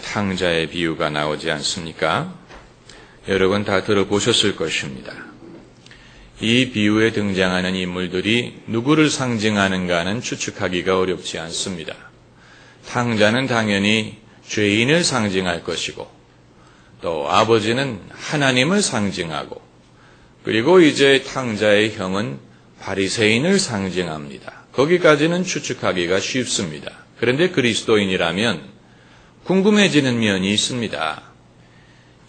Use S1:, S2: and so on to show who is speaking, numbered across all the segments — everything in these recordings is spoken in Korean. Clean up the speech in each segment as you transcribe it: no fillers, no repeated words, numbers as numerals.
S1: 탕자의 비유가 나오지 않습니까? 여러분 다 들어보셨을 것입니다. 이 비유에 등장하는 인물들이 누구를 상징하는가는 추측하기가 어렵지 않습니다. 탕자는 당연히 죄인을 상징할 것이고, 또 아버지는 하나님을 상징하고, 그리고 이제 탕자의 형은 바리새인을 상징합니다. 거기까지는 추측하기가 쉽습니다. 그런데 그리스도인이라면 궁금해지는 면이 있습니다.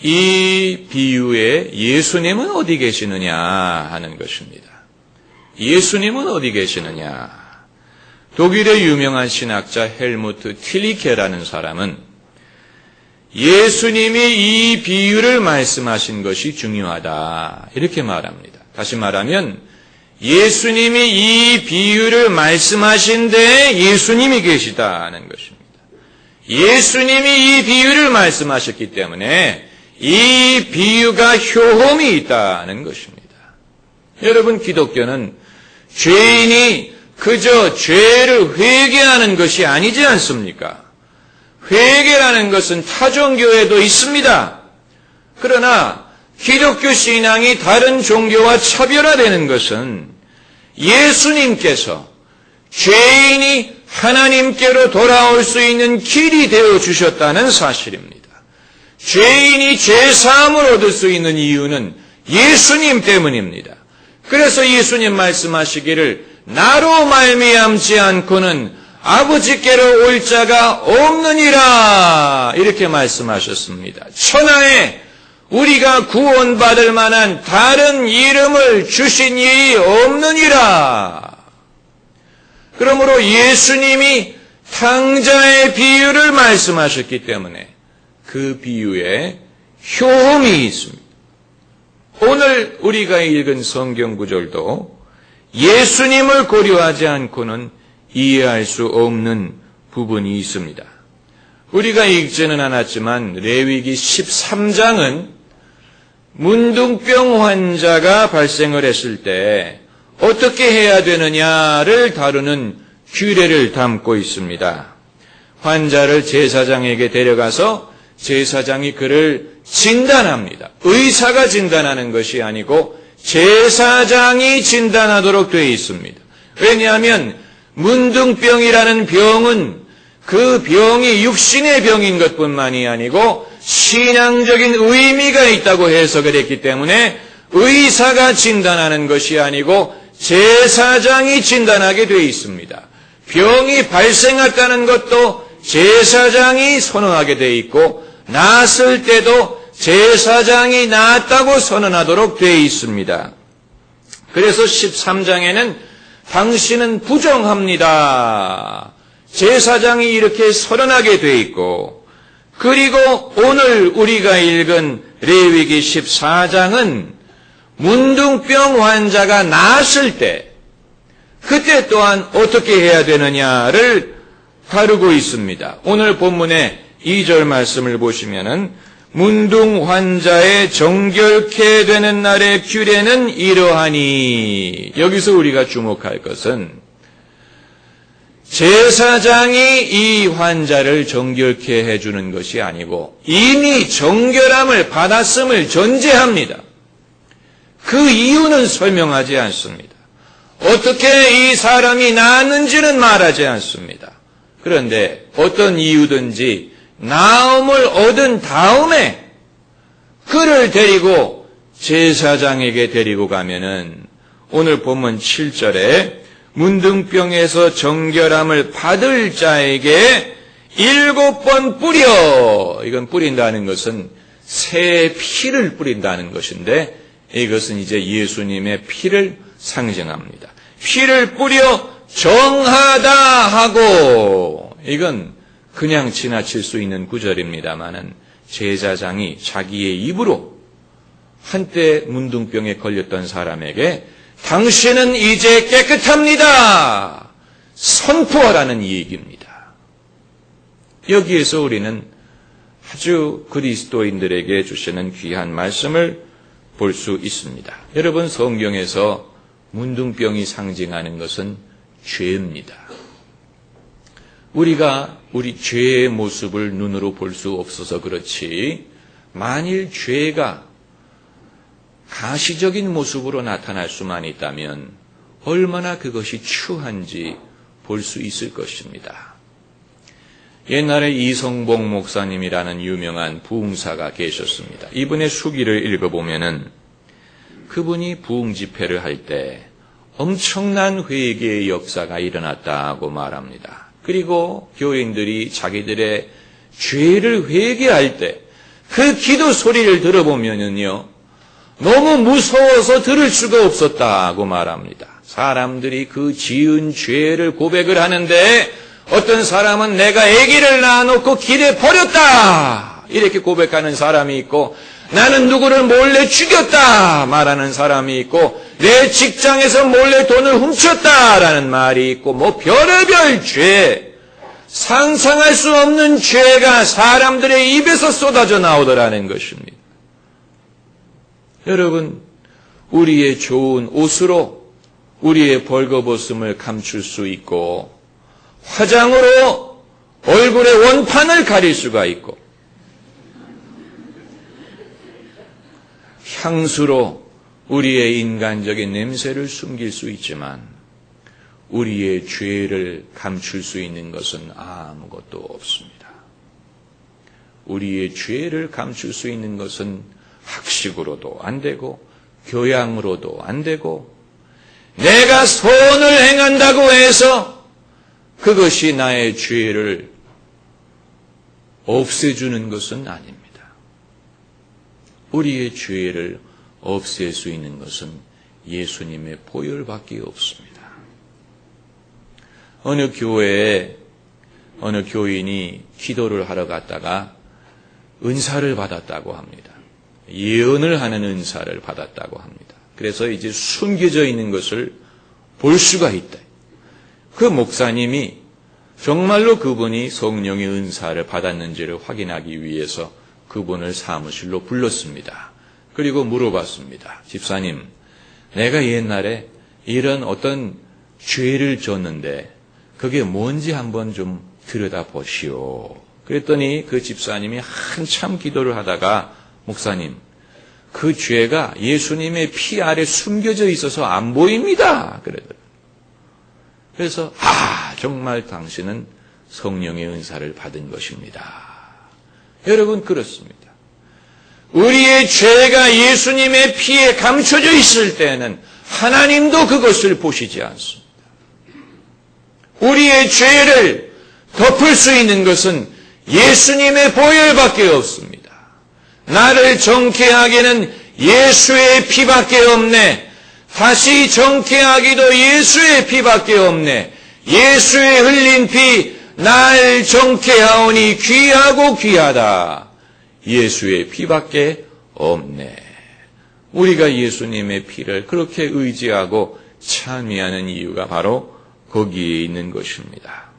S1: 이 비유에 예수님은 어디 계시느냐 하는 것입니다. 예수님은 어디 계시느냐? 독일의 유명한 신학자 헬무트 틸리케라는 사람은 예수님이 이 비유를 말씀하신 것이 중요하다 이렇게 말합니다. 다시 말하면 예수님이 이 비유를 말씀하신 데에 예수님이 계시다는 것입니다. 예수님이 이 비유를 말씀하셨기 때문에 이 비유가 효험이 있다는 것입니다. 여러분, 기독교는 죄인이 그저 죄를 회개하는 것이 아니지 않습니까? 회개라는 것은 타 종교에도 있습니다. 그러나 기독교 신앙이 다른 종교와 차별화되는 것은 예수님께서 죄인이 하나님께로 돌아올 수 있는 길이 되어 주셨다는 사실입니다. 죄인이 죄사함을 얻을 수 있는 이유는 예수님 때문입니다. 그래서 예수님 말씀하시기를 나로 말미암지 않고는 아버지께로 올 자가 없느니라 이렇게 말씀하셨습니다. 천하에 우리가 구원받을 만한 다른 이름을 주신 이이 없느니라. 그러므로 예수님이 탕자의 비유를 말씀하셨기 때문에 그 비유에 효험이 있습니다. 오늘 우리가 읽은 성경 구절도 예수님을 고려하지 않고는 이해할 수 없는 부분이 있습니다. 우리가 읽지는 않았지만 레위기 13장은 문둥병 환자가 발생을 했을 때 어떻게 해야 되느냐를 다루는 규례를 담고 있습니다. 환자를 제사장에게 데려가서 제사장이 그를 진단합니다. 의사가 진단하는 것이 아니고 제사장이 진단하도록 되어 있습니다. 왜냐하면 문둥병이라는 병은 그 병이 육신의 병인 것뿐만이 아니고 신앙적인 의미가 있다고 해석을 했기 때문에 의사가 진단하는 것이 아니고 제사장이 진단하게 되어 있습니다. 병이 발생했다는 것도 제사장이 선언하게 되어 있고 나았을 때도 제사장이 나았다고 선언하도록 되어 있습니다. 그래서 13장에는 당신은 부정합니다. 제사장이 이렇게 선언하게 되어 있고, 그리고 오늘 우리가 읽은 레위기 14장은 문둥병 환자가 나았을 때 그때 또한 어떻게 해야 되느냐를 다루고 있습니다. 오늘 본문의 2절 말씀을 보시면은 문둥 환자의 정결케 되는 날의 규례는 이러하니, 여기서 우리가 주목할 것은 제사장이 이 환자를 정결케 해주는 것이 아니고 이미 정결함을 받았음을 전제합니다. 그 이유는 설명하지 않습니다. 어떻게 이 사람이 나았는지는 말하지 않습니다. 그런데 어떤 이유든지 나음을 얻은 다음에 그를 데리고 제사장에게 데리고 가면은 오늘 본문 7절에 문둥병에서 정결함을 받을 자에게 7번 뿌려, 이건 뿌린다는 것은 새 피를 뿌린다는 것인데 이것은 이제 예수님의 피를 상징합니다. 피를 뿌려 정하다 하고, 이건 그냥 지나칠 수 있는 구절입니다마는 제사장이 자기의 입으로 한때 문둥병에 걸렸던 사람에게 당신은 이제 깨끗합니다 선포하라는 얘기입니다. 여기에서 우리는 아주 그리스도인들에게 주시는 귀한 말씀을 볼 수 있습니다. 여러분, 성경에서 문둥병이 상징하는 것은 죄입니다. 우리가 우리 죄의 모습을 눈으로 볼 수 없어서 그렇지, 만일 죄가 가시적인 모습으로 나타날 수만 있다면 얼마나 그것이 추한지 볼 수 있을 것입니다. 옛날에 이성복 목사님이라는 유명한 부흥사가 계셨습니다. 이분의 수기를 읽어보면은 그분이 부흥 집회를 할 때 엄청난 회개의 역사가 일어났다고 말합니다. 그리고 교인들이 자기들의 죄를 회개할 때 그 기도 소리를 들어보면은요, 너무 무서워서 들을 수가 없었다고 말합니다. 사람들이 그 지은 죄를 고백을 하는데 어떤 사람은 내가 아기를 낳아놓고 길에 버렸다 이렇게 고백하는 사람이 있고, 나는 누구를 몰래 죽였다 말하는 사람이 있고, 내 직장에서 몰래 돈을 훔쳤다라는 말이 있고, 뭐 별의별 죄, 상상할 수 없는 죄가 사람들의 입에서 쏟아져 나오더라는 것입니다. 여러분, 우리의 좋은 옷으로 우리의 벌거벗음을 감출 수 있고, 화장으로 얼굴의 원판을 가릴 수가 있고, 향수로 우리의 인간적인 냄새를 숨길 수 있지만 우리의 죄를 감출 수 있는 것은 아무것도 없습니다. 우리의 죄를 감출 수 있는 것은 학식으로도 안 되고 교양으로도 안 되고, 내가 선을 행한다고 해서 그것이 나의 죄를 없애주는 것은 아닙니다. 우리의 죄를 없앨 수 있는 것은 예수님의 보혈밖에 없습니다. 어느 교회에 어느 교인이 기도를 하러 갔다가 은사를 받았다고 합니다. 예언을 하는 은사를 받았다고 합니다. 그래서 이제 숨겨져 있는 것을 볼 수가 있다. 그 목사님이 정말로 그분이 성령의 은사를 받았는지를 확인하기 위해서 그분을 사무실로 불렀습니다. 그리고 물어봤습니다. 집사님, 내가 옛날에 이런 어떤 죄를 졌는데 그게 뭔지 한번 좀 들여다보시오. 그랬더니 그 집사님이 한참 기도를 하다가, 목사님, 그 죄가 예수님의 피 아래 숨겨져 있어서 안 보입니다. 그러더라고요. 그래서 정말 당신은 성령의 은사를 받은 것입니다. 여러분, 그렇습니다. 우리의 죄가 예수님의 피에 감춰져 있을 때는 하나님도 그것을 보시지 않습니다. 우리의 죄를 덮을 수 있는 것은 예수님의 보혈밖에 없습니다. 나를 정케하기는 예수의 피밖에 없네. 다시 정케하기도 예수의 피밖에 없네. 예수의 흘린 피, 날 정케하오니 귀하고 귀하다. 예수의 피밖에 없네. 우리가 예수님의 피를 그렇게 의지하고 찬미하는 이유가 바로 거기에 있는 것입니다.